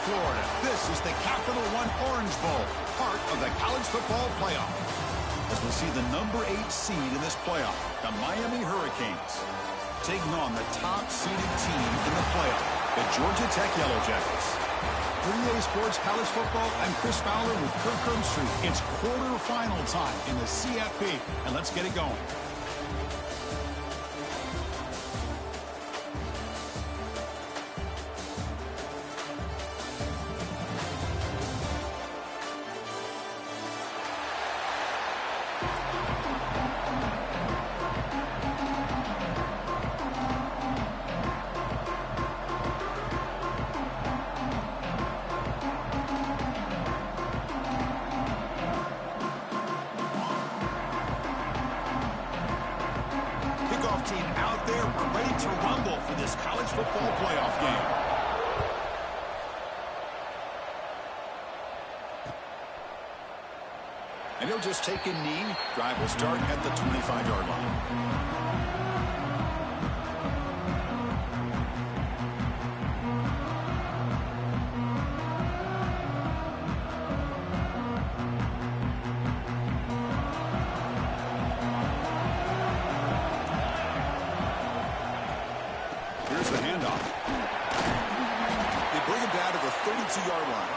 Florida. This is the Capital One Orange Bowl, part of the college football playoff. As we see the number 8 seed in this playoff, the Miami Hurricanes, taking on the top-seeded team in the playoff, the Georgia Tech Yellow Jackets. 3A Sports College Football, I'm Chris Fowler with Kirk Herbstreit. It's quarterfinal time in the CFP, and let's get it going. Team out there, we're ready to rumble for this college football playoff game. And he'll just take a knee. Drive will start at the 25-yard line. Here's the handoff. They bring him down to the 32-yard line.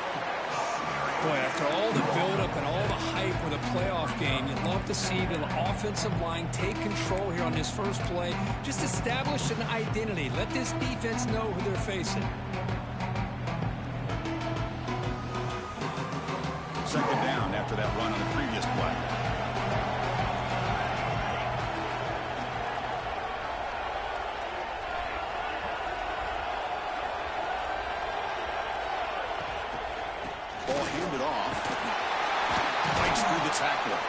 Boy, after all the buildup and all the hype for the playoff game, you'd love to see the offensive line take control here on this first play. Just establish an identity. Let this defense know who they're facing. Second down after that run on the previous play. Ball handed off. Breaks through the tackler.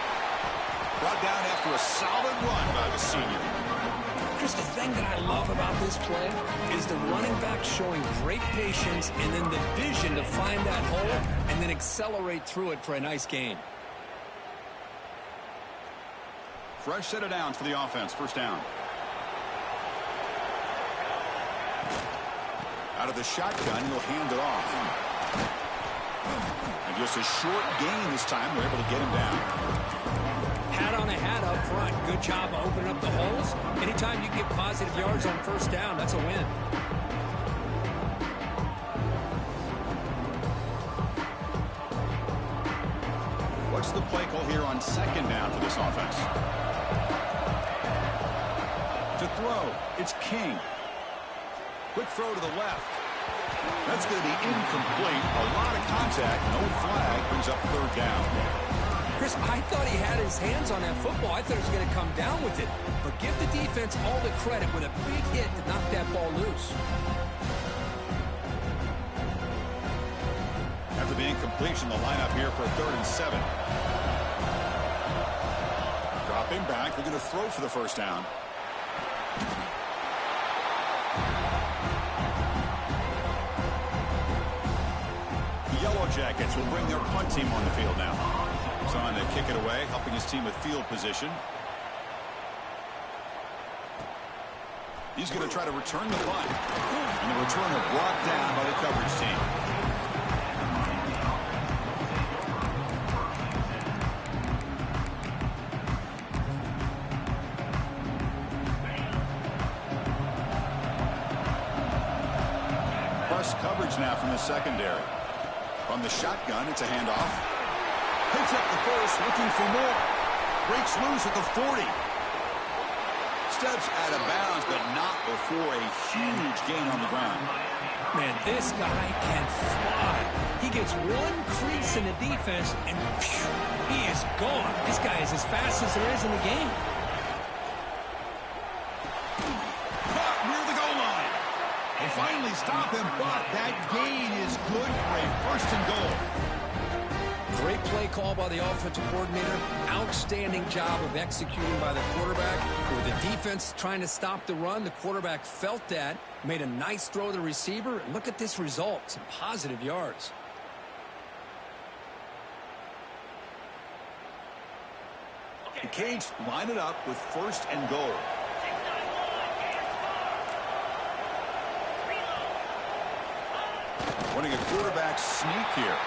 Brought down after a solid run by the senior. Chris, the thing that I love about this play is the running back showing great patience and then the vision to find that hole and then accelerate through it for a nice gain. Fresh set of downs for the offense. First down. Out of the shotgun, he'll hand it off. And just a short gain this time. We're able to get him down. Hat on a hat up front. Good job of opening up the holes. Anytime you get positive yards on first down, that's a win. What's the play call here on second down for this offense? To throw, it's King. Quick throw to the left. That's going to be incomplete. A lot of contact. No flag. Brings up third down. Chris, I thought he had his hands on that football. I thought he was going to come down with it. But give the defense all the credit with a big hit to knock that ball loose. After the incompletion, the lineup here for a 3rd and 7. Dropping back. They're going to throw for the first down. Yellow Jackets will bring their punt team on the field now. He's on to kick it away, helping his team with field position. He's going to try to return the punt. And the returner brought down by the coverage team. Plus coverage now from the secondary. From the shotgun, it's a handoff. Picks up the first, looking for more. Breaks loose at the 40. Steps out of bounds, but not before a huge gain on the ground. Man, this guy can fly. He gets one crease in the defense, and phew, he is gone. This guy is as fast as there is in the game. Caught near the goal line. They finally stop him, but that gain is good for a 1st and goal. Great play call by the offensive coordinator. Outstanding job of executing by the quarterback. With the defense trying to stop the run, the quarterback felt that, made a nice throw to the receiver. Look at this result, some positive yards. The Canes line it up with 1st and goal. Running a quarterback sneak here.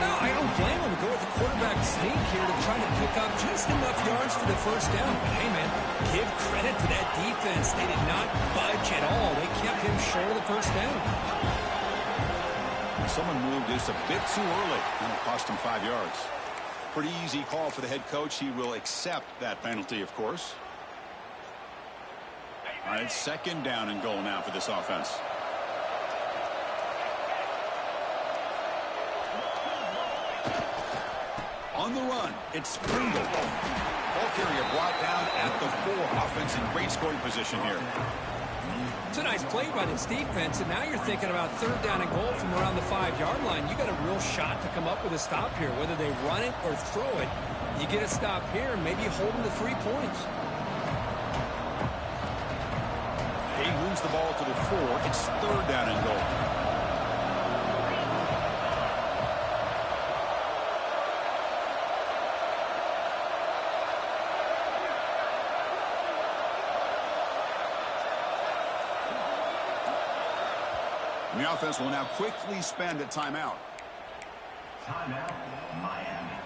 No, I don't blame him to go with the quarterback sneak here to try to pick up just enough yards for the first down. But hey, man, give credit to that defense. They did not budge at all. They kept him short of the first down. Someone moved just a bit too early, and it cost him 5 yards. Pretty easy call for the head coach. He will accept that penalty, of course. All right, it's second down and goal now for this offense. On the run, it's Pringle. Ball carrier brought down at the 4. Offense in great scoring position here. It's a nice play by this defense, and now you're thinking about third down and goal from around the 5-yard line. You got a real shot to come up with a stop here. Whether they run it or throw it, you get a stop here and maybe hold them to 3 points. He moves the ball to the 4. It's third down and goal. The offense will now quickly spend a timeout. Timeout, Miami.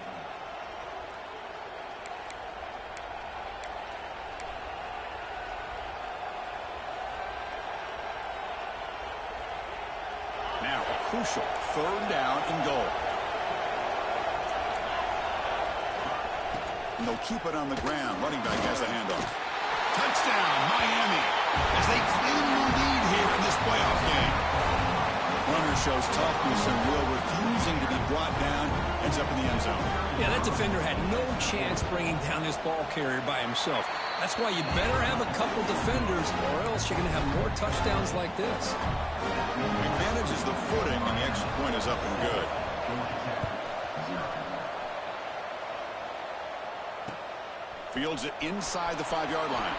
Now a crucial third down and goal. And they'll keep it on the ground. Running back has the handoff. Touchdown, Miami, as they claim the lead here in this playoff game. Runner shows toughness and will, refusing to be brought down, ends up in the end zone. Yeah, that defender had no chance bringing down this ball carrier by himself. That's why you better have a couple defenders, or else you're going to have more touchdowns like this. He manages the footing, and the extra point is up and good. Fields it inside the 5-yard line.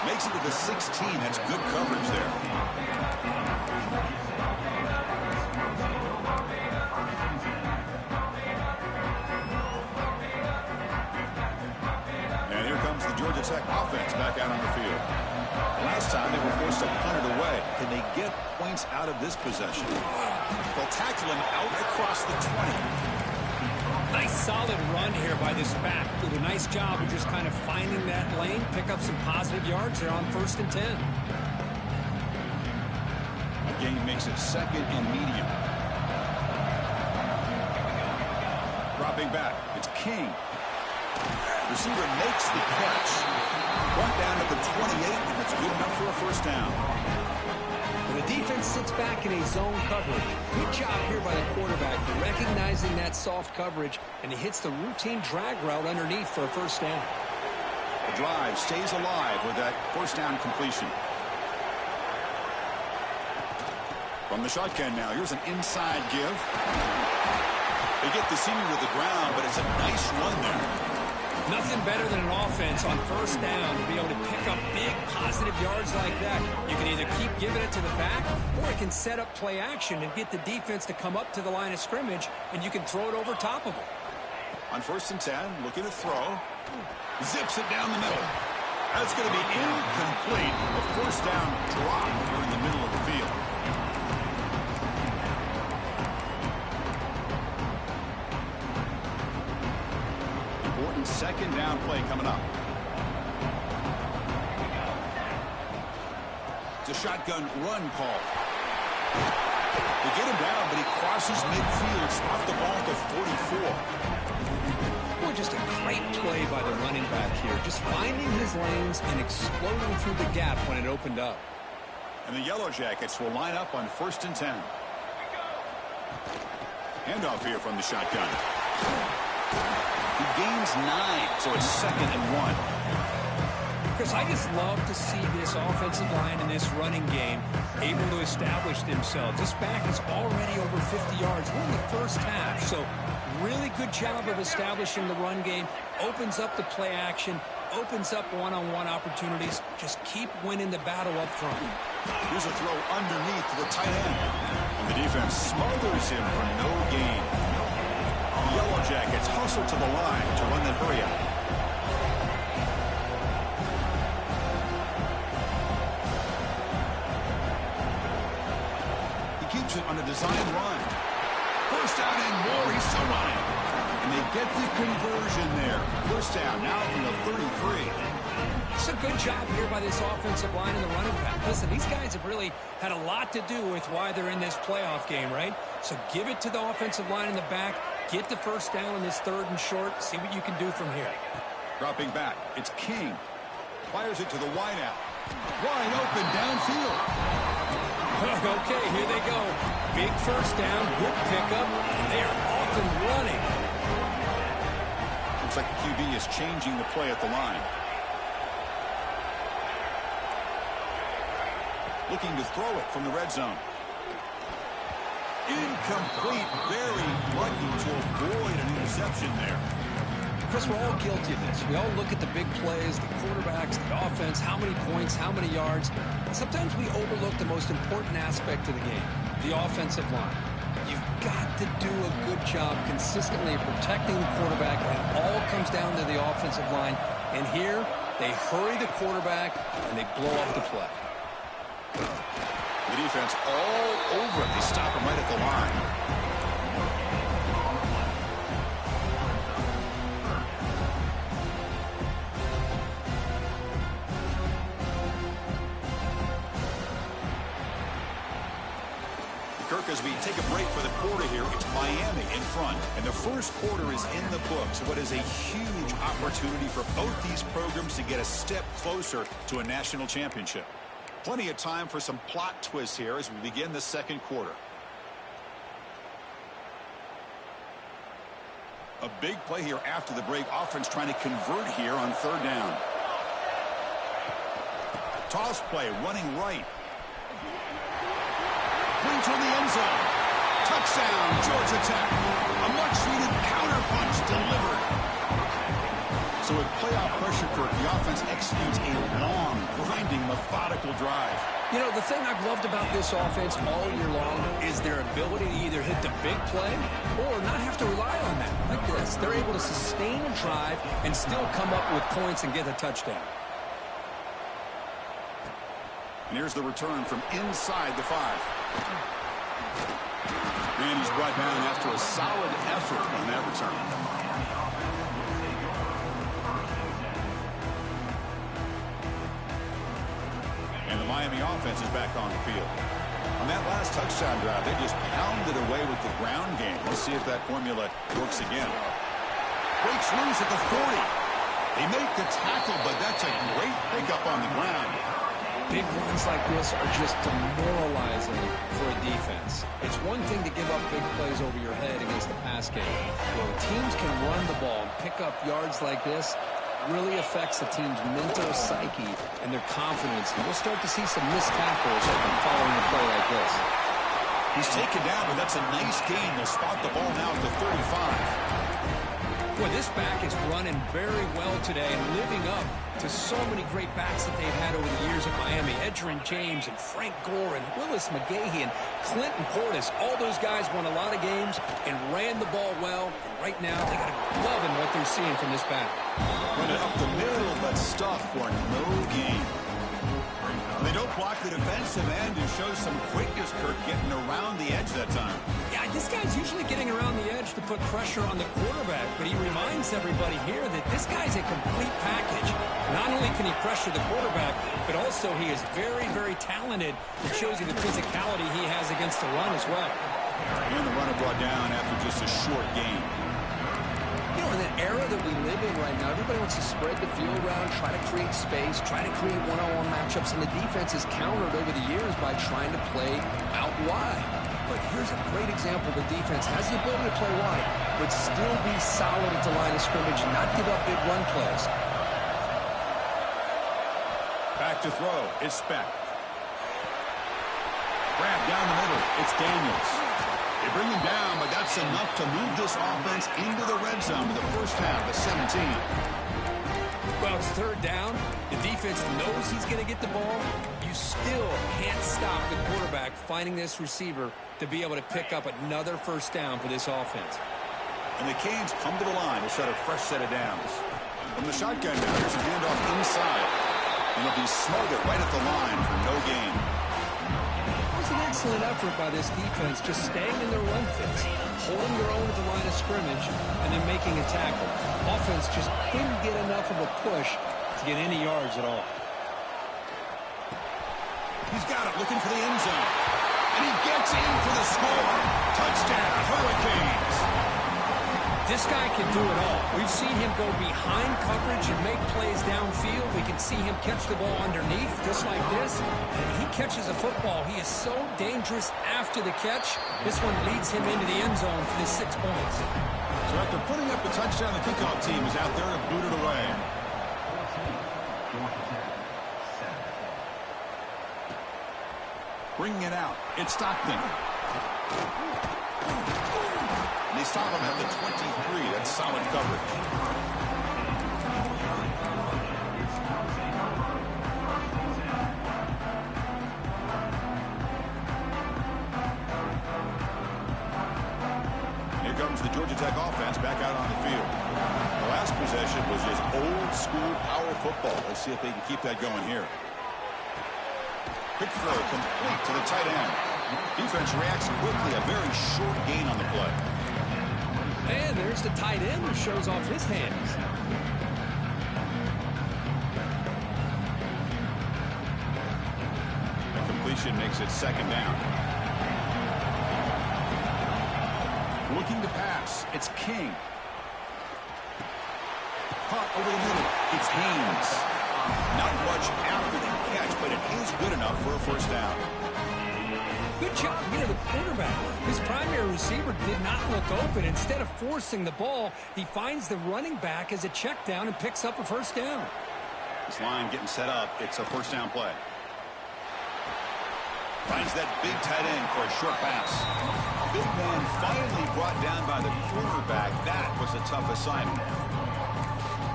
Makes it to the 16. That's good coverage there. And here comes the Georgia Tech offense back out on the field. Last time they were forced to punt it away. Can they get points out of this possession? They'll tackle him out across the 20. Nice solid run here by this back. Did a nice job of just kind of finding that lane, pick up some positive yards there on 1st and 10. The game makes it second and medium. Dropping back, it's King. Receiver makes the catch. Brought down at the 28, and it's good enough for a first down. The defense sits back in a zone coverage. Good job here by the quarterback recognizing that soft coverage, and he hits the routine drag route underneath for a first down. The drive stays alive with that first down completion. From the shotgun now, here's an inside give. They get the senior to the ground, but it's a nice run there. Nothing better than an offense on first down to be able to pick up big positive yards like that. You can either keep giving it to the back, or it can set up play action and get the defense to come up to the line of scrimmage, and you can throw it over top of them. On 1st and 10, looking to throw. Zips it down the middle. That's going to be incomplete. A first down drop here in the middle of the field. Important second down play coming up. It's a shotgun run call. They get him down, but he crosses midfield, off the ball to 44. Boy, just a great play by the running back here. Just finding his lanes and exploding through the gap when it opened up. And the Yellow Jackets will line up on 1st and 10. Handoff here from the shotgun. He gains 9, so it's 2nd and 1. Chris, I just love to see this offensive line in this running game able to establish themselves. This back is already over 50 yards. We're in the first half, so really good job of establishing the run game. Opens up the play action, opens up one-on-one opportunities. Just keep winning the battle up front. Here's a throw underneath to the tight end. And the defense smothers him for no gain. The Yellow Jackets hustle to the line to run that hurry out. He keeps it on a design run. First down and more. He's still running. And they get the conversion there. First down now from the 33. It's a good job here by this offensive line in the running back. Listen, these guys have really had a lot to do with why they're in this playoff game, right? So give it to the offensive line in the back. Get the first down on this 3rd and short. See what you can do from here. Dropping back. It's King. Fires it to the wideout. Wide open downfield. Okay, here they go. Big first down, good pickup, and they are off and running. Looks like the QB is changing the play at the line. Looking to throw it from the red zone. Incomplete. Very lucky to avoid an interception there. Chris, we're all guilty of this. We all look at the big plays, the quarterbacks, the offense, how many points, how many yards. And sometimes we overlook the most important aspect of the game, the offensive line. You've got to do a good job consistently protecting the quarterback, and it all comes down to the offensive line. And here, they hurry the quarterback, and they blow up the play. The defense all over it. They stop him right at the line. Kirk, as we take a break for the quarter here, it's Miami in front. And the first quarter is in the books. What is a huge opportunity for both these programs to get a step closer to a national championship. Plenty of time for some plot twists here as we begin the second quarter. A big play here after the break. Offense trying to convert here on 3rd down. Toss play, running right. Brings toward the end zone. Touchdown, Georgia Tech. A much-needed counterpunch delivered. So with playoff pressure, Kirk, the offense executes a long, grinding, methodical drive. You know, the thing I've loved about this offense all year long is their ability to either hit the big play or not have to rely on that. Like this, they're able to sustain a drive and still come up with points and get a touchdown. And here's the return from inside the 5. And he's brought down after a solid effort on that return. And the Miami offense is back on the field. On that last touchdown drive, they just pounded away with the ground game. Let's see if that formula works again. Breaks loose at the 40. They make the tackle, but that's a great pickup on the ground. Big runs like this are just demoralizing for a defense. It's one thing to give up big plays over your head against the pass game. When teams can run the ball and pick up yards like this, really affects the team's mental psyche and their confidence. And we'll start to see some missed tackles following a play like this. He's taken down, but that's a nice gain. They'll spot the ball now at the 35. Boy, this back is running very well today and living up to so many great backs that they've had over the years at Miami. Edgerrin James and Frank Gore and Willis McGahee and Clinton Portis. All those guys won a lot of games and ran the ball well. And right now, they got to be loving what they're seeing from this back. Run it up the middle, but stuff for no gain. They don't block the defensive end and show some quickness, Kirk, getting around the edge that time. Yeah, this guy's usually getting around the edge to put pressure on the quarterback, but he reminds everybody here that this guy's a complete package. Not only can he pressure the quarterback, but also he is very, very talented. It shows you the physicality he has against the run as well. And the runner brought down after just a short gain. You know, in the era that we live in right now, everybody wants to spread the field around, try to create space, try to create one-on-one matchups, and the defense is countered over the years by trying to play out wide. But here's a great example. The defense has the ability to play wide, but still be solid at the line of scrimmage and not give up big run plays. Back to throw. It's Speck. Grab down the middle. It's Daniels. They bring him down, but that's enough to move this offense into the red zone to the first half of 17. Well, it's 3rd down. The defense knows he's going to get the ball. You still can't stop the quarterback finding this receiver to be able to pick up another first down for this offense. And the Canes come to the line to set a fresh set of downs. From the shotgun now, there's a handoff inside. And he'll be smothered right at the line for no gain. What's the next excellent effort by this defense, just staying in their run fits, holding their own at the line of scrimmage, and then making a tackle. Offense just couldn't get enough of a push to get any yards at all. He's got it, looking for the end zone. And he gets in for the score. Touchdown, Hurricanes. This guy can do it all. We've seen him go behind coverage and make plays downfield. We can see him catch the ball underneath, just like this. And when he catches a football, he is so dangerous after the catch. This one leads him into the end zone for the 6 points. So after putting up the touchdown, the kickoff team is out there to boot it away. Bringing it out. It's Stockton. They stop him at the 23. That's solid coverage. Here comes the Georgia Tech offense back out on the field. The last possession was just old school power football. Let's see if they can keep that going here. Quick throw complete to the tight end. Defense reacts quickly. A very short gain on the play. And there's the tight end who shows off his hands. The completion makes it second down. Looking to pass. It's King. Caught over the middle. It's Haynes. Not much after the catch, but it is good enough for a first down. Good job here, the quarterback. His primary receiver did not look open. Instead of forcing the ball, he finds the running back as a check down and picks up a first down. This line getting set up. It's a first down play. Finds that big tight end for a short pass. Big man finally brought down by the cornerback. That was a tough assignment.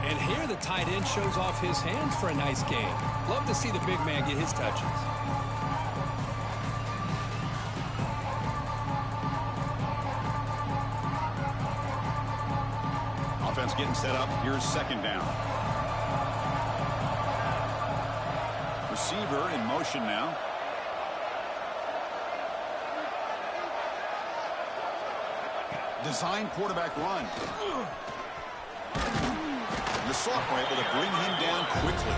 And here the tight end shows off his hands for a nice gain. Love to see the big man get his touches. Offense getting set up. Here's second down. Receiver in motion now. Design quarterback run. The sophomore able to bring him down quickly.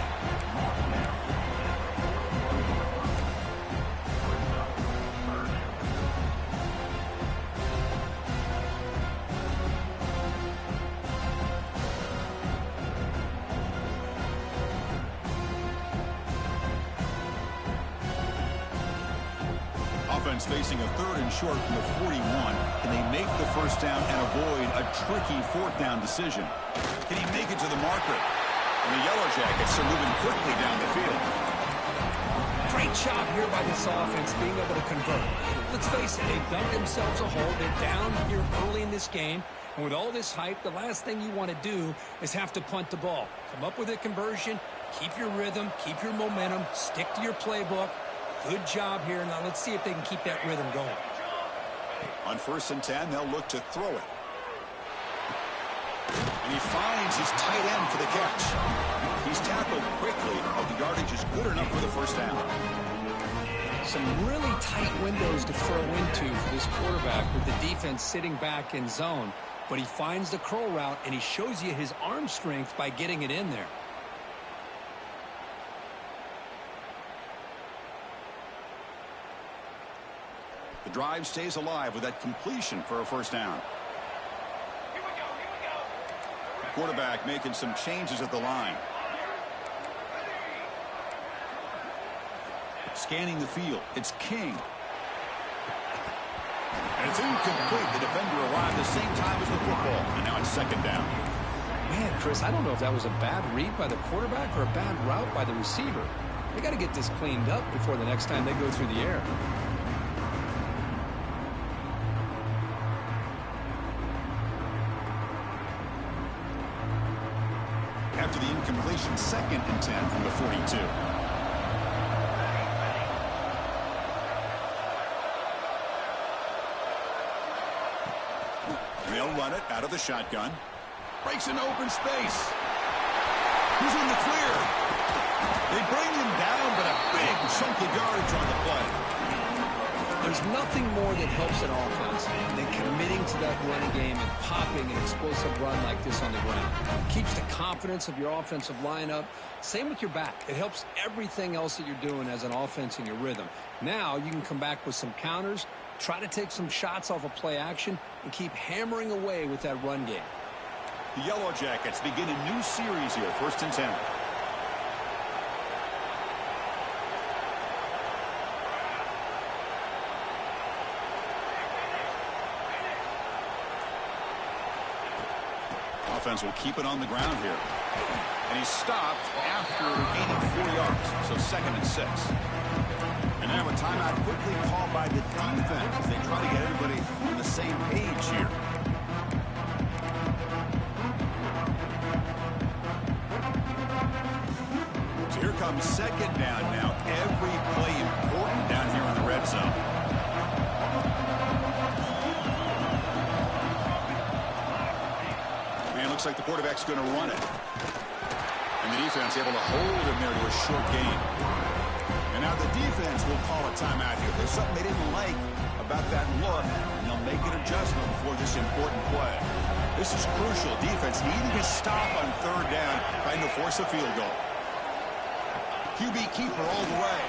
Offense facing a third and short from the 41. Can they make the first down and avoid a tricky fourth down decision? Can he make it to the marker? And the Yellow Jackets are moving quickly down the field. Great job here by this offense being able to convert. Let's face it, they've dug themselves a hole. They're down here early in this game. And with all this hype, the last thing you want to do is have to punt the ball. Come up with a conversion, keep your rhythm, keep your momentum, stick to your playbook. Good job here. Now let's see if they can keep that rhythm going. On 1st and 10, they'll look to throw it. And he finds his tight end for the catch. He's tackled quickly, but the yardage is good enough for the first down. Some really tight windows to throw into for this quarterback with the defense sitting back in zone. But he finds the curl route, and he shows you his arm strength by getting it in there. The drive stays alive with that completion for a first down. The quarterback making some changes at the line. Scanning the field. It's King. And it's incomplete. The defender arrived the same time as the football. And now it's second down. Man, Chris, I don't know if that was a bad read by the quarterback or a bad route by the receiver. They got to get this cleaned up before the next time they go through the air. After the incompletion, 2nd and 10 from the 42. They'll run it out of the shotgun. Breaks into open space. He's in the clear. They bring him down, but a big chunk of yardage on the play. There's nothing more that helps an offense than committing to that running game and popping an explosive run like this on the ground. It keeps the confidence of your offensive lineup. Same with your back. It helps everything else that you're doing as an offense in your rhythm. Now you can come back with some counters, try to take some shots off of play action, and keep hammering away with that run game. The Yellow Jackets begin a new series here, 1st and 10. Offense will keep it on the ground here. And he's stopped after gaining 4 yards, so 2nd and 6. And now a timeout quickly called by the defense as they try to get everybody on the same page here. So here comes 2nd down now. Every play important down here in the red zone. Looks like the quarterback's going to run it. And the defense able to hold him there to a short gain. And now the defense will call a timeout here. There's something they didn't like about that look, and they'll make an adjustment before this important play. This is crucial. Defense needing a stop on 3rd down, trying to force a field goal. QB keeper all the way.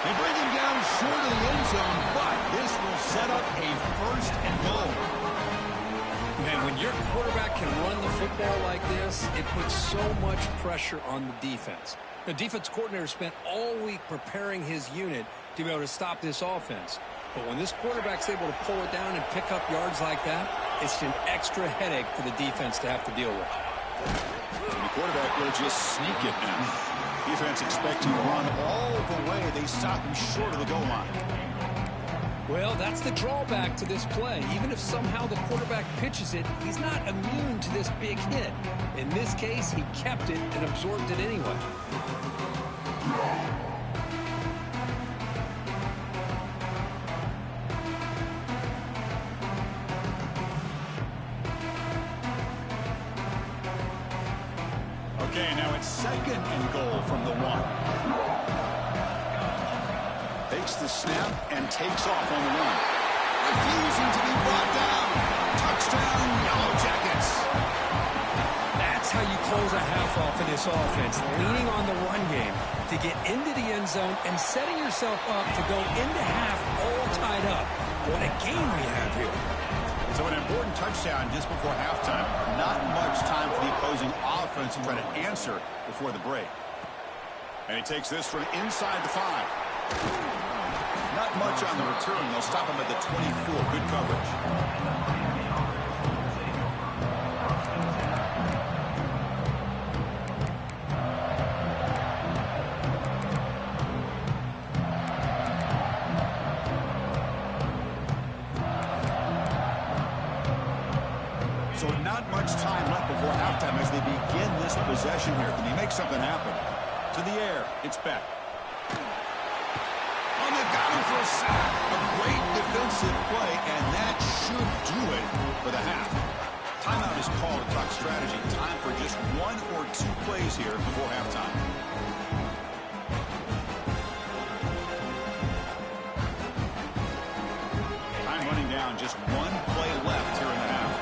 They bring him down short of the end zone, but this will set up a 1st and goal. Man, when your quarterback can run the football like this, it puts so much pressure on the defense. The defense coordinator spent all week preparing his unit to be able to stop this offense. But when this quarterback's able to pull it down and pick up yards like that, it's an extra headache for the defense to have to deal with. And the quarterback will just sneak it now. Defense expecting to run all the way. They stop him short of the goal line. Well, that's the drawback to this play. Even if somehow the quarterback pitches it, he's not immune to this big hit. In this case, he kept it and absorbed it anyway. Okay, now it's 2nd and goal from the 1. Takes the snap and takes off on the run. Refusing to be brought down. Touchdown, Yellow Jackets. That's how you close a half off of this offense, leaning on the run game to get into the end zone and setting yourself up to go into half all tied up. What a game we have here. So an important touchdown just before halftime. Not much time for the opposing offense to try to answer before the break. And he takes this from inside the 5. Not much on the return. They'll stop him at the 24. Good coverage. So not much time left before halftime as they begin this possession here. Can he make something happen? To the air. It's Beck. Got him for a sack. A great defensive play, and that should do it for the half. Timeout is called to talk strategy. Time for just 1 or 2 plays here before halftime. Time running down. Just 1 play left here in the half.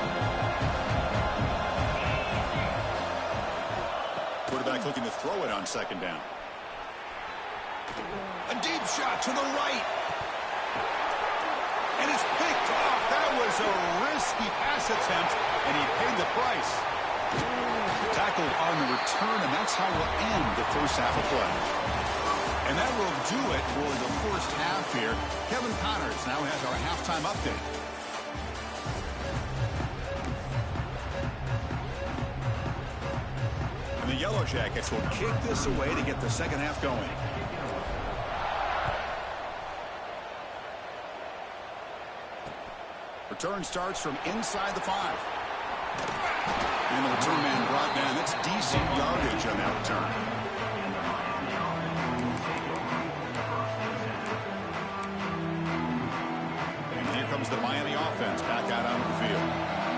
Quarterback looking to throw it on 2nd down. A deep shot to the right. And it's picked off. That was a risky pass attempt, and he paid the price. Tackled on the return, and that's how we'll end the first half of play. And that will do it for the first half here. Kevin Connors now has our halftime update. And the Yellow Jackets will kick this away to get the second half going. Return starts from inside the 5. And the return man brought down. That's decent yardage on that return. And here comes the Miami offense back out onto the field.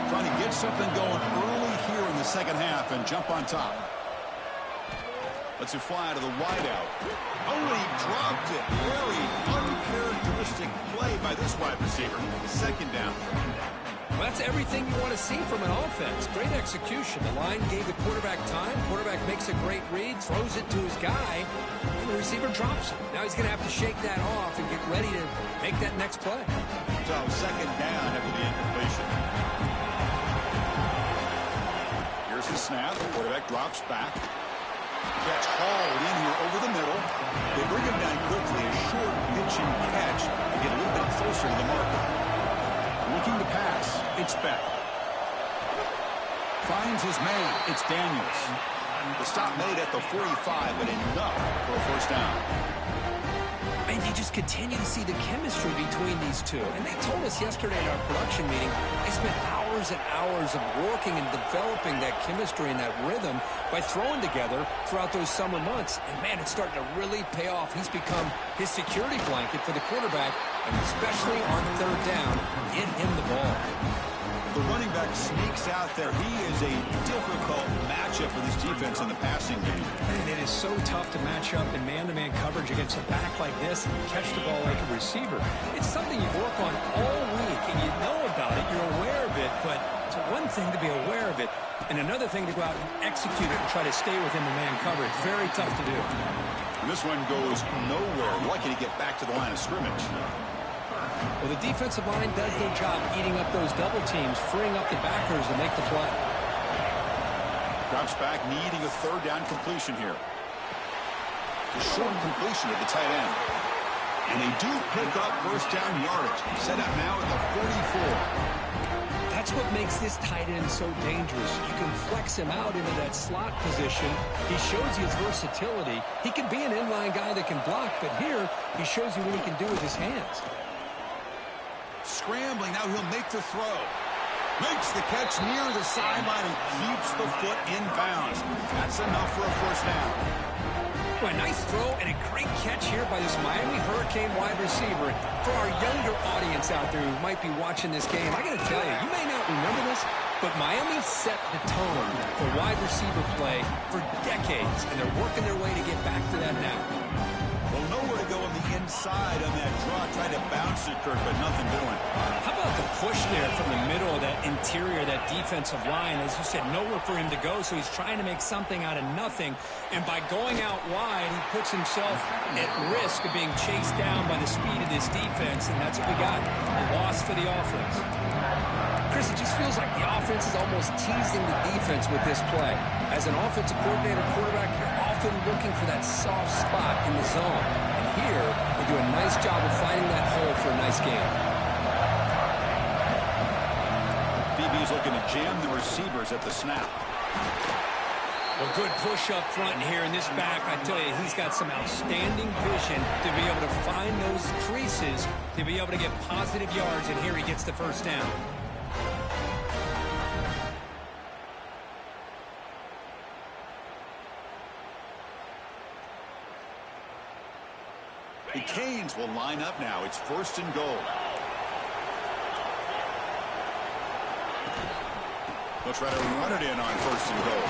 Trying to get something going early here in the second half and jump on top. Let's it fly to the wideout. Oh, he dropped it. Very uncharacteristic by this wide receiver. Second down. Well, that's everything you want to see from an offense. Great execution. The line gave the quarterback time. Quarterback makes a great read, throws it to his guy, and the receiver drops it. Now he's going to have to shake that off and get ready to make that next play. So second down after the incompletion. Here's the snap. The quarterback drops back. Gets hauled in here over the middle. They bring him down quickly. A short pitch and catch to get a little bit closer to the marker. Looking to pass. It's Beck. Finds his man. It's Daniels. The stop made at the 45, but enough for a first down. And you just continue to see the chemistry between these two. And they told us yesterday in our production meeting, they spent hours and hours of working and developing that chemistry and that rhythm by throwing together throughout those summer months. And, man, it's starting to really pay off. He's become his security blanket for the quarterback, and especially on third down, get him the ball. The running back sneaks out there. He is a difficult matchup for this defense in the passing game. And it is so tough to match up in man-to-man coverage against a back like this and catch the ball like a receiver. It's something you work on all week, and you know about it. You're aware of it, but it's one thing to be aware of it, and another thing to go out and execute it and try to stay within the man coverage. Very tough to do. And this one goes nowhere. Lucky to get back to the line of scrimmage. Well, the defensive line does their job eating up those double teams, freeing up the backers to make the play. Drops back, needing a third down completion here. A short completion at the tight end. And they do pick up first down yardage. Set up now at the 44. That's what makes this tight end so dangerous. You can flex him out into that slot position. He shows you his versatility. He can be an inline guy that can block, but here he shows you what he can do with his hands. Scrambling, now he'll make the throw. Makes the catch near the sideline and keeps the foot in bounds. That's enough for a first down. Well, a nice throw and a great catch here by this Miami Hurricane wide receiver. For our younger audience out there who might be watching this game, I got to tell you, you may not remember this, but Miami set the tone for wide receiver play for decades, and they're working their way to get back to that now. Well, nowhere to go on the inside on that draw. Tried to bounce it, Kirk, but nothing doing. How about the push there from the middle of that interior, that defensive line? As you said, nowhere for him to go, so he's trying to make something out of nothing. And by going out wide, he puts himself at risk of being chased down by the speed of this defense, and that's what we got. A loss for the offense. Chris, it just feels like the offense is almost teasing the defense with this play. As an offensive coordinator, quarterback, you're often looking for that soft spot in the zone. And here, they do a nice job of finding that hole for a nice game. BB's looking to jam the receivers at the snap. Well, good push up front here in this back. I tell you, he's got some outstanding vision to be able to find those creases, to be able to get positive yards, and here he gets the first down. The Canes will line up now. It's first and goal. They'll try to run it in on first and goal.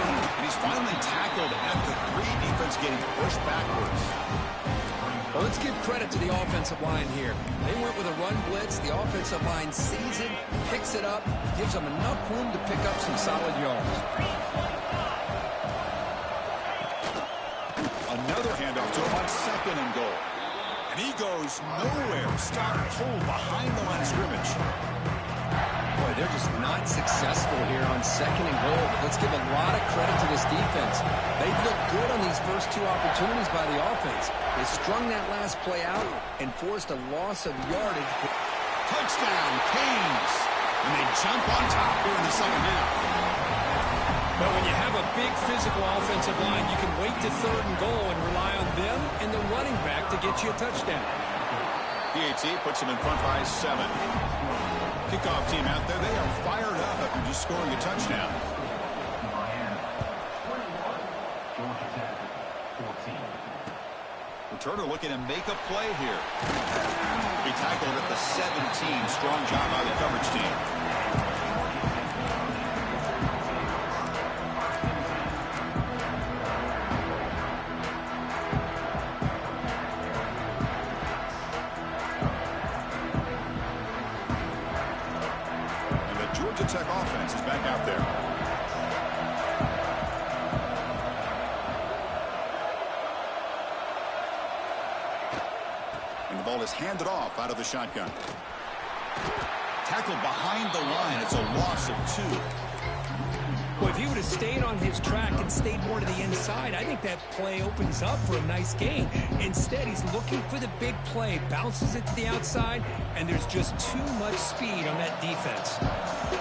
And he's finally tackled at the 3. Defense getting pushed backwards. Well, let's give credit to the offensive line here. They went with a run blitz. The offensive line sees it, picks it up, gives them enough room to pick up some solid yards. Another handoff to him on second and goal. And he goes nowhere. Stop pulled behind the line of scrimmage. Boy, they're just not successful here on second and goal. But let's give a lot of credit to this defense. They've looked good on these first 2 opportunities by the offense. They strung that last play out and forced a loss of yardage. Touchdown, Canes. And they jump on top here in the second half. But when you have a big physical offensive line, you can wait to third and goal and rely on them and the running back to get you a touchdown. PAT puts them in front by 7. Kickoff team out there, they are fired up after just scoring a touchdown. Returner looking to make a play here. He tackled at the 17. Strong job by the coverage team. Tech offense is back out there. And the ball is handed off out of the shotgun. Tackled behind the line. It's a loss of 2. Well, if he would have stayed on his track and stayed more to the inside, I think that play opens up for a nice gain. Instead, he's looking for the big play, bounces it to the outside, and there's just too much speed on that defense.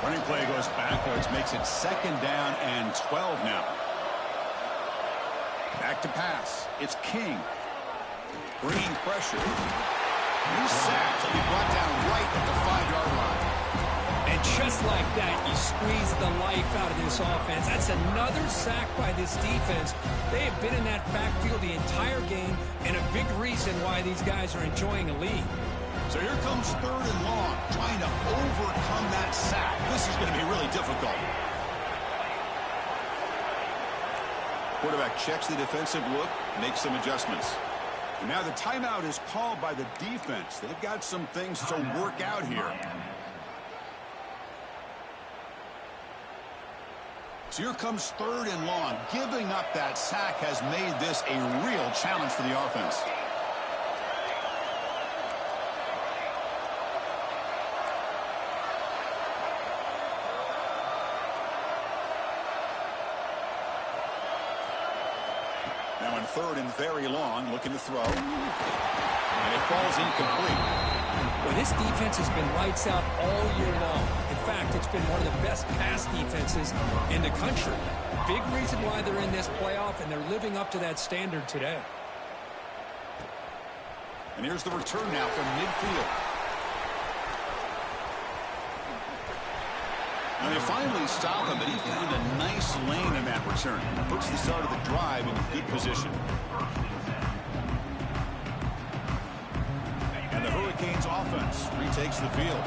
Running play goes backwards, makes it 2nd down and 12 now. Back to pass. It's King. Bringing pressure. He's sacked. He'll be brought down right at the 5-yard line. And just like that, you squeeze the life out of this offense. That's another sack by this defense. They have been in that backfield the entire game, and a big reason why these guys are enjoying a lead. So here comes 3rd and long, trying to overcome that sack. This is going to be really difficult. Quarterback checks the defensive look, makes some adjustments. And now the timeout is called by the defense. They've got some things to work out here. So here comes 3rd and long. Giving up that sack has made this a real challenge for the offense. Now in 3rd and very long, looking to throw. And it falls incomplete. Well, this defense has been lights out all year long. In fact, it's been one of the best pass defenses in the country. Big reason why they're in this playoff, and they're living up to that standard today. And here's the return now from midfield. Now they finally stop him, but he found a nice lane in that return. Puts the start of the drive in good position. And the Hurricanes offense retakes the field.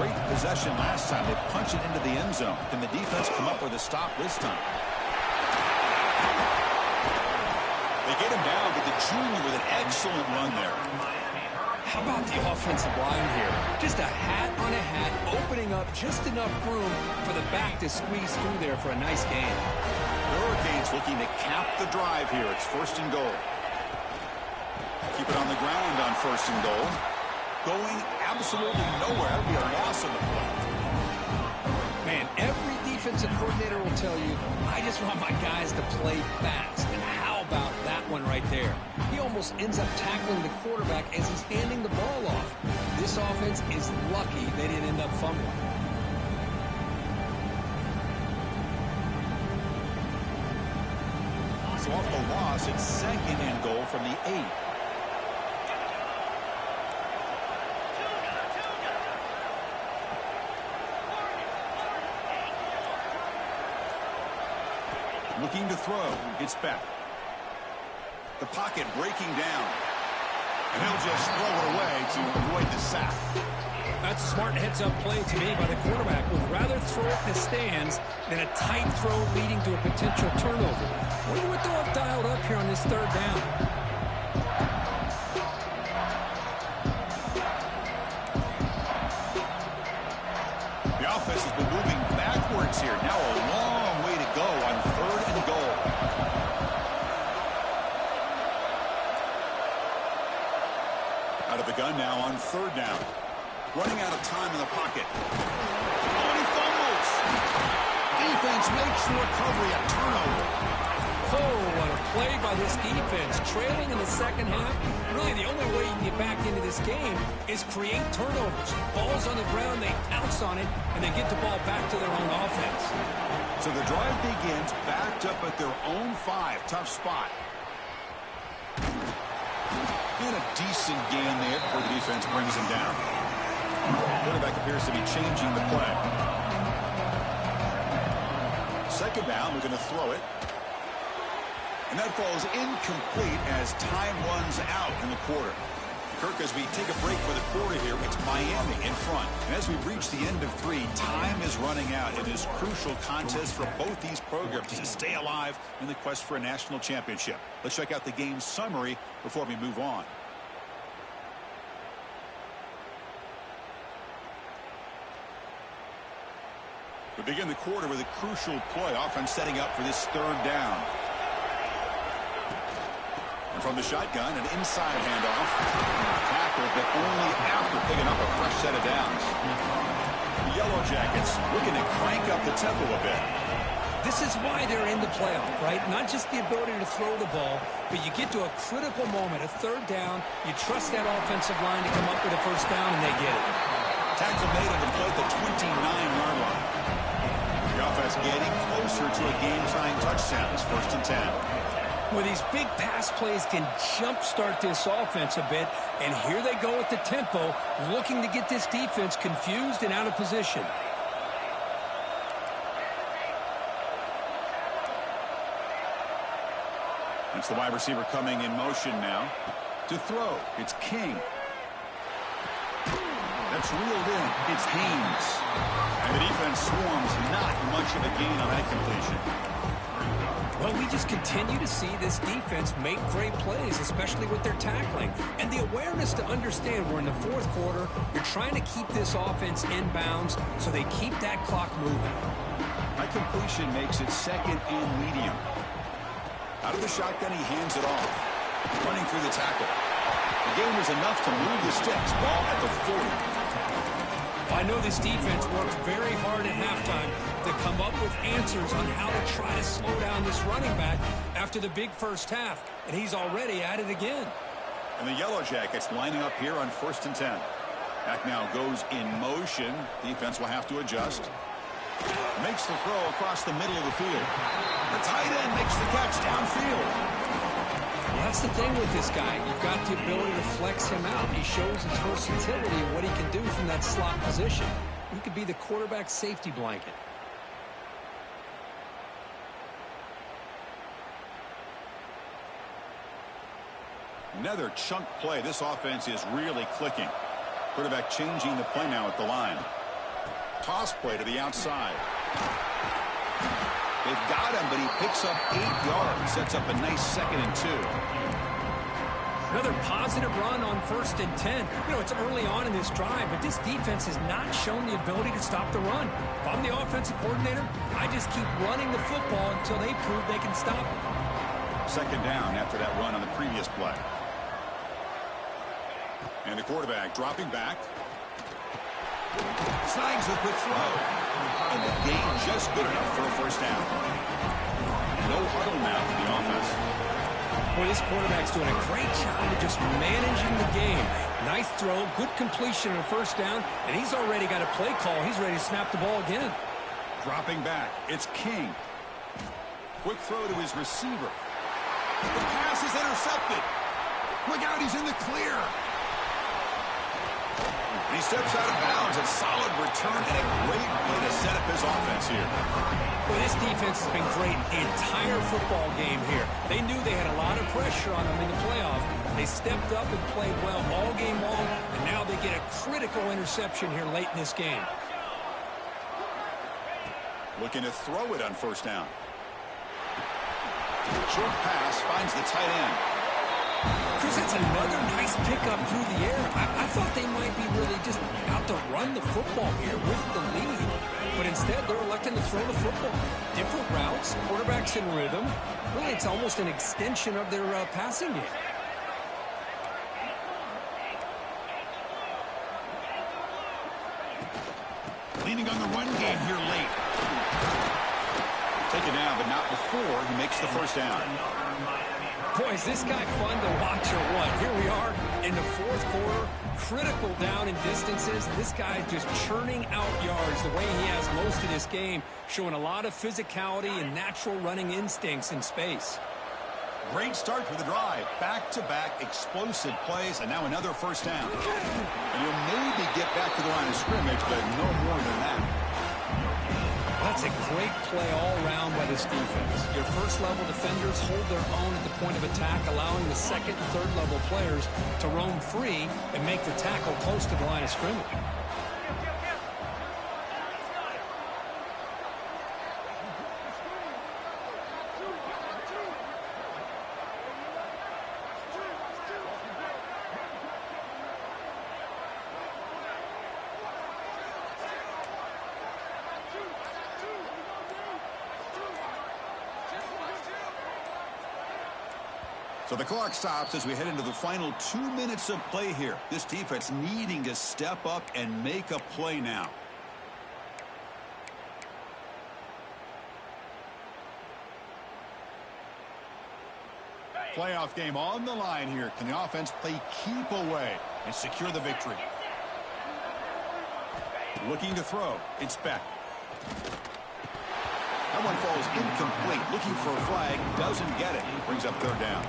Great possession last time. They punch it into the end zone. Can the defense come up with a stop this time? They get him down, but the junior with an excellent run there. How about the offensive line here? Just a hat on a hat, opening up just enough room for the back to squeeze through there for a nice gain. The Hurricanes looking to cap the drive here. It's 1st and goal. Keep it on the ground on 1st and goal. Going absolutely nowhere. That'll be a loss on the play. Man, every defensive coordinator will tell you, I just want my guys to play fast. And how about that one right there? He almost ends up tackling the quarterback as he's handing the ball off. This offense is lucky they didn't end up fumbling. So off the loss, it's 2nd and goal from the 8. Looking to throw. It's back. The pocket breaking down. And he'll just throw it away to avoid the sack. That's a smart heads-up play to me by the quarterback. Would rather throw it in the stands than a tight throw leading to a potential turnover. Wonder what they'll have dialed up here on this 3rd down. The offense has been moving backwards here. Now a long way to go on 3rd and goal. Out of the gun now on 3rd down. Running out of time in the pocket. Oh, and he fumbles. Defense makes the recovery, a turnover. Oh, what a play by this defense. Trailing in the 2nd half. Really, the only way you can get back into this game is create turnovers. Ball's on the ground, they pounce on it, and they get the ball back to their own offense. So the drive begins backed up at their own 5. Tough spot. And a decent gain there before the defense brings him down. Quarterback appears to be changing the play. 2nd down, we're going to throw it. And that falls incomplete as time runs out in the quarter. Kirk, as we take a break for the quarter here, it's Miami in front. And as we reach the end of 3, time is running out in this crucial contest for both these programs to stay alive in the quest for a national championship. Let's check out the game summary before we move on. We begin the quarter with a crucial play. Offense setting up for this third down. And from the shotgun, an inside handoff. Tackle, but only after picking up a fresh set of downs. The Yellow Jackets looking to crank up the tempo a bit. This is why they're in the playoff, right? Not just the ability to throw the ball, but you get to a critical moment, a third down. You trust that offensive line to come up with a first down, and they get it. Tackle made on the play at the 29-yard line. The offense getting closer to a game-tying touchdown. It's 1st and 10. Well, these big pass plays can jumpstart this offense a bit, and here they go at the tempo, looking to get this defense confused and out of position. It's the wide receiver coming in motion now. To throw, it's King. That's reeled in. It's Haynes. And the defense swarms not much of a gain on that completion. Well, we just continue to see this defense make great plays, especially with their tackling. And the awareness to understand we're in the fourth quarter, you're trying to keep this offense in bounds so they keep that clock moving. That completion makes it 2nd and medium. Out of the shotgun, he hands it off. Running through the tackle. The game was enough to move the sticks. Ball at the 40. I know this defense worked very hard at halftime to come up with answers on how to try to slow down this running back after the big first half, and he's already at it again. And the Yellow Jackets lining up here on 1st and 10. Back now goes in motion. Defense will have to adjust. Makes the throw across the middle of the field. The tight end makes the catch downfield. Well, that's the thing with this guy. You've got the ability to flex him out. He shows his versatility and what he can do from that slot position. He could be the quarterback safety blanket. Another chunk play. This offense is really clicking. Quarterback changing the play now at the line. Toss play to the outside. They've got him, but he picks up 8 yards. Sets up a nice 2nd and 2. Another positive run on 1st and 10. You know, it's early on in this drive, but this defense has not shown the ability to stop the run. If I'm the offensive coordinator, I just keep running the football until they prove they can stop it. 2nd down after that run on the previous play. And the quarterback dropping back. Snags a quick throw. And the gain just good enough for a first down. No huddle now for the offense. Well, this quarterback's doing a great job of just managing the game. Nice throw, good completion on a first down, and he's already got a play call. He's ready to snap the ball again. Dropping back, it's King. Quick throw to his receiver. The pass is intercepted. Look out, he's in the clear. He steps out of bounds. A solid return and a great way to set up his offense here. Well, this defense has been great the entire football game here. They knew they had a lot of pressure on them in the playoff. They stepped up and played well all game long, and now they get a critical interception here late in this game. Looking to throw it on first down. Short pass finds the tight end. Chris, that's another nice pickup through the air. I thought they might be really just out to run the football here with the lead. But instead, they're electing to throw the football. Different routes, quarterbacks in rhythm. Really, it's almost an extension of their passing game. Leaning on the run game here late. Take it down, but not before he makes the first down. Boy, is this guy fun to watch or what? Here we are in the fourth quarter, critical down in distances. This guy is just churning out yards the way he has most of this game, showing a lot of physicality and natural running instincts in space. Great start to the drive. Back-to-back explosive plays, and now another first down. And he'll maybe get back to the line of scrimmage, but no more than that. That's a great play all around by this defense. Your first-level defenders hold their own at the point of attack, allowing the second and third-level players to roam free and make the tackle close to the line of scrimmage. So the clock stops as we head into the final 2 minutes of play here. This defense needing to step up and make a play now. Playoff game on the line here. Can the offense play keep away and secure the victory? Looking to throw. It's back. That one falls incomplete. Looking for a flag. Doesn't get it. Brings up third down.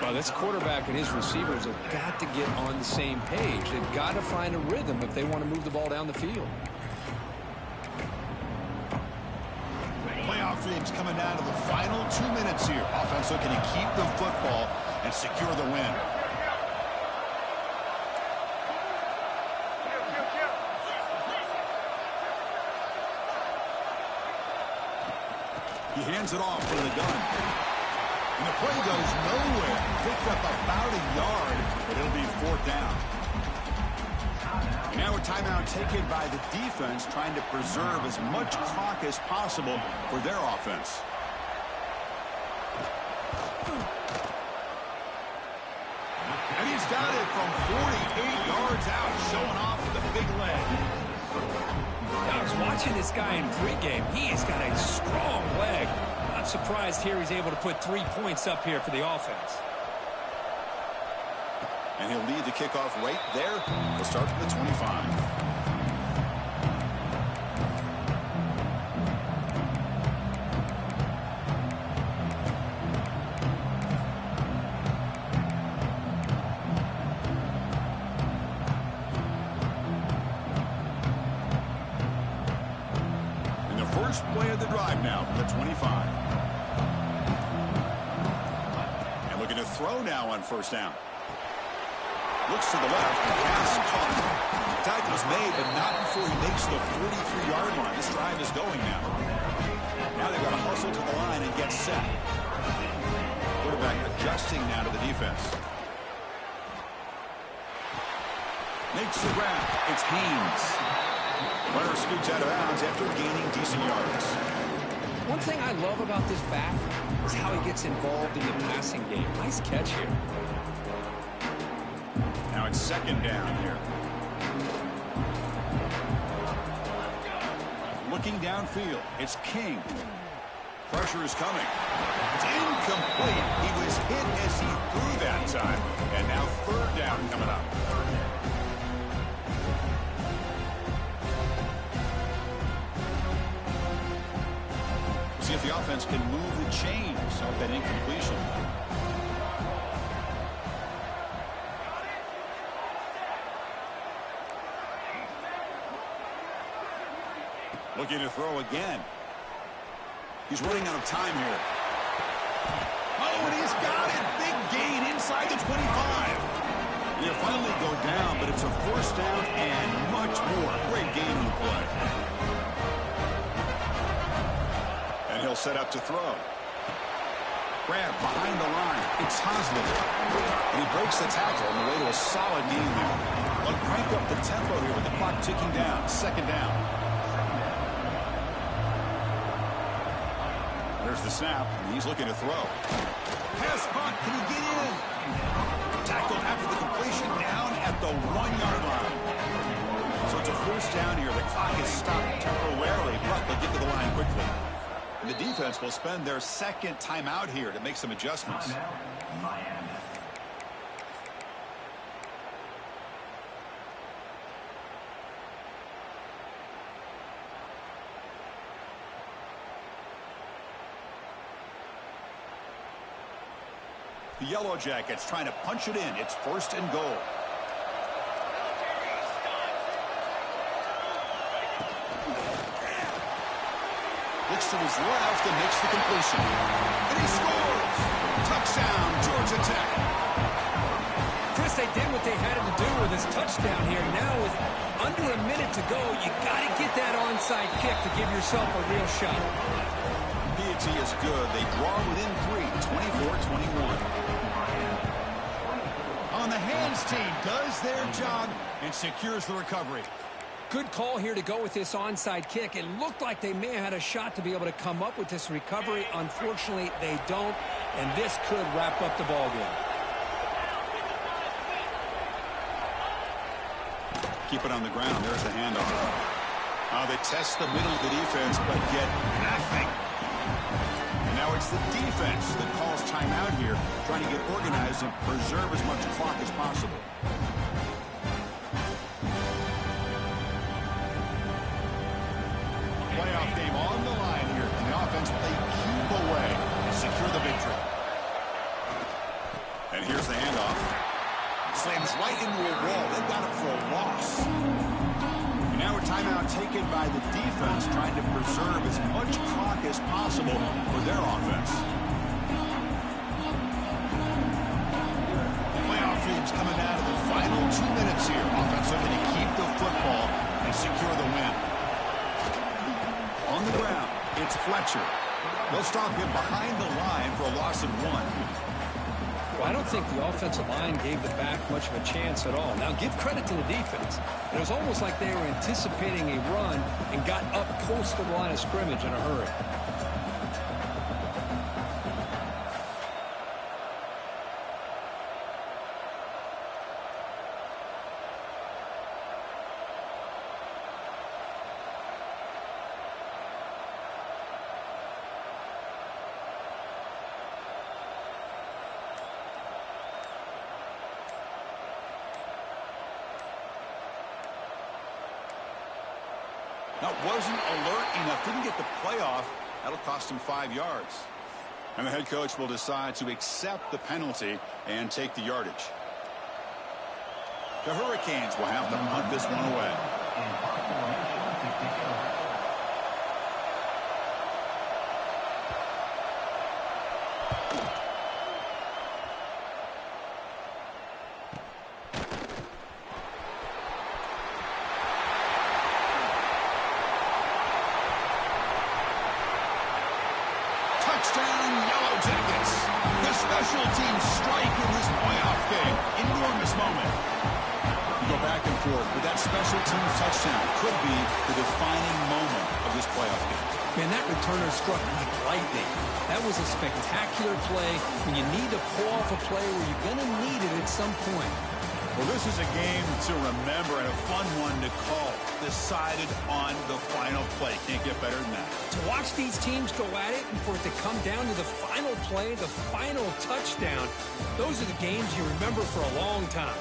Well, this quarterback and his receivers have got to get on the same page. They've got to find a rhythm if they want to move the ball down the field. Playoff games coming down to the final 2 minutes here. Offense looking to keep the football and secure the win. He hands it off from the gun. And the play goes nowhere. Picked up about a yard, but it'll be fourth down. And now a timeout taken by the defense, trying to preserve as much clock as possible for their offense. And he's got it from 48 yards out, showing off with a big leg. I was watching this guy in pregame. He has got a strong leg. Not surprised here he's able to put 3 points up here for the offense. And he'll lead the kickoff right there. He'll start at the 25. First play of the drive now from the 25. And looking to throw now on first down. Looks to the left. Pass caught. Tackle's made, but not before he makes the 43-yard line. This drive is going now. Now they've got to hustle to the line and get set. Quarterback adjusting now to the defense. Makes the grab. It's Haynes. Runner scoots out of bounds after gaining decent yards. One thing I love about this back is how he gets involved in the passing game. Nice catch here. Now it's second down here. Looking downfield. It's King. Pressure is coming. It's incomplete. He was hit as he threw that time. And now third down coming up. See if the offense can move the chains off that incompletion. Looking to throw again. He's running out of time here. Oh, and he's got it. Big gain inside the 25. He'll finally go down, but it's a first down and much more. Great game in the play. And he'll set up to throw. Grab behind the line. It's Hosmer. And he breaks the tackle on the way to a solid gain there. They'll crank up the tempo here with the clock ticking down. Second down. There's the snap, and he's looking to throw. Pass caught. Can he get in? Tackle after the completion down at the 1-yard line. So it's a first down here. The clock is stopped temporarily, but they'll get to the line quickly. And the defense will spend their second timeout here to make some adjustments. The Yellow Jackets trying to punch it in. It's first and goal. Looks to his left and makes the completion. And he scores! Touchdown, Georgia Tech. Chris, they did what they had to do with his touchdown here. Now with under a minute to go, you got to get that onside kick to give yourself a real shot. P&T is good. They draw within 3, 24-21. On the hands team does their job and secures the recovery. Good call here to go with this onside kick. It looked like they may have had a shot to be able to come up with this recovery. Unfortunately, they don't, and this could wrap up the ball game. Keep it on the ground. There's the handoff. They test the middle of the defense, but get nothing. And now it's the defense that calls timeout here, trying to get organized and preserve as much clock as possible. Playoff game on the line here. And the offense played keep away to secure the victory. And here's the handoff. Slams right into a wall. They got it for a loss. And now a timeout taken by the defense, trying to preserve as much clock as possible for their offense. Playoff teams coming out of the final 2 minutes here. Offense looking to keep the football and secure the win. On the ground, it's Fletcher. They'll stop him behind the line for a loss of 1. Well, I don't think the offensive line gave the back much of a chance at all. Now, give credit to the defense. It was almost like they were anticipating a run and got up close to the line of scrimmage in a hurry. Now, wasn't alert enough. Didn't get the playoff. That'll cost him 5 yards. And the head coach will decide to accept the penalty and take the yardage. The Hurricanes will have to punt this one away. Touchdown, Yellow Jackets. The special teams strike in this playoff game. Enormous moment. You go back and forth, but that special teams touchdown could be the defining moment of this playoff game. Man, that returner struck like lightning. That was a spectacular play when you need to pull off a play where you're going to need it at some point. Well, this is a game to remember and a fun one to call. Decided on the final play. Can't get better than that. To watch these teams go at it and for it to come down to the final play, the final touchdown, those are the games you remember for a long time.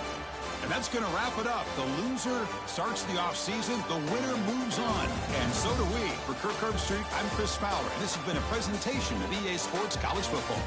And that's going to wrap it up. The loser starts the offseason. The winner moves on. And so do we. For Kirk Herbstreit, I'm Chris Fowler. And this has been a presentation of EA Sports College Football.